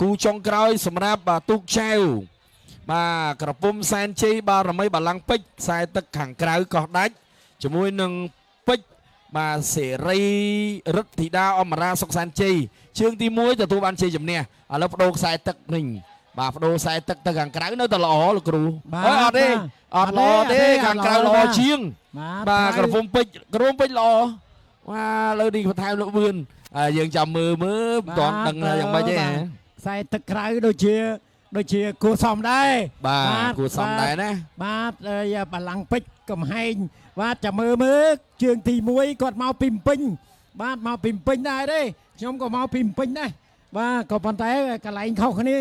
គូចុងក្រោយសម្រាប់ទូកចៅបាទក្រពុំសែនជ័យបាទរមីបាឡាំងពេជ្រខ្សែទឹកខាងក្រៅកោះដាច់ជាមួយនឹងពេជ្របាទសេរីរិទ្ធធីតាអមរាសុកសែនជ័យជើងទី1ទទួលបានជ័យជំនះឥឡូវបដូរខ្សែទឹកនេះបាទបដូរខ្សែទឹកទៅខាងក្រៅនៅតែល្អលោកគ្រូអត់ទេអត់ល្អទេខាងក្រៅល្អជាងបាទក្រពុំពេជ្រល្អបាទលើនេះបន្ថែមលោកវឿនយើងចាំមើលមិនទាន់ដឹងយ៉ាងម៉េចទេខ្សែទឹកក្រៅដូចជាគួសមដែរបាទគួសមដែរណាបាទបាឡាំងពេជ្រកំហែងបាទចាំមើលជើងទី1គាត់មកពីពេញបាទមកពីពេញដែរទេខ្ញុំក៏មកពីពេញដែរបាទក៏ប៉ុន្តែកន្លែងខុសគ្នា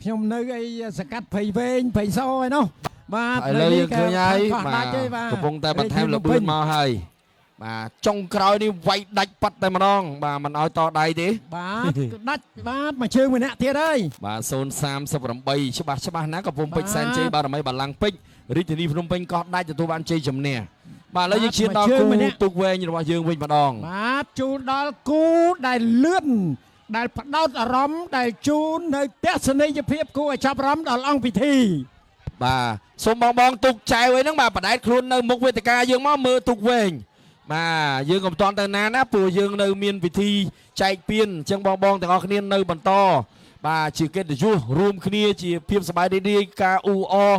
ខ្ញុំនៅអីសកាត់ព្រៃវែងព្រៃសឯនោះបាទឥឡូវយើងឃើញហើយបាទកំពុងតែបន្ថែមលបឿនមកហើយបាទចុងក្រោយនេះវាយដាច់ប៉ាត់តែម្ដងបាទមិនឲ្យតដៃទេបាទដាច់បាទមួយជើងម្នាក់ទៀតហើយបាទ038ច្បាស់ណាកំពុងពេជ្រសែនជ័យបាទរមីបាឡាំងពេជ្ររាជធានីភ្នំពេញកោះដាច់ទទួលបានជ័យជំនះបាទឥឡូវយើងឈានដល់គូទូកវែងរបស់យើងវិញម្ដងបាទជូនដល់គូដែលលឿនដែលផ្ដោតអារម្មណ៍ដែលជូននៅទស្សនីយភាពគួរឲ្យចាប់អារម្មណ៍ដល់អង្គពិធីបាទសូមបងទូកចៅអីហ្នឹងបាទបដែតខ្លួននៅមុខវេទិកាយើងមកមើលទូកវែងបាទយើងក៏មិនតាន់ទៅណាព្រោះយើងនៅមានពិធីចែកពានអញ្ចឹងបងទាំងអស់គ្នានៅបន្តបាទជាកិត្តិយសរួមគ្នាជាភាពសប្បាយរីករាយការអ៊ូអរ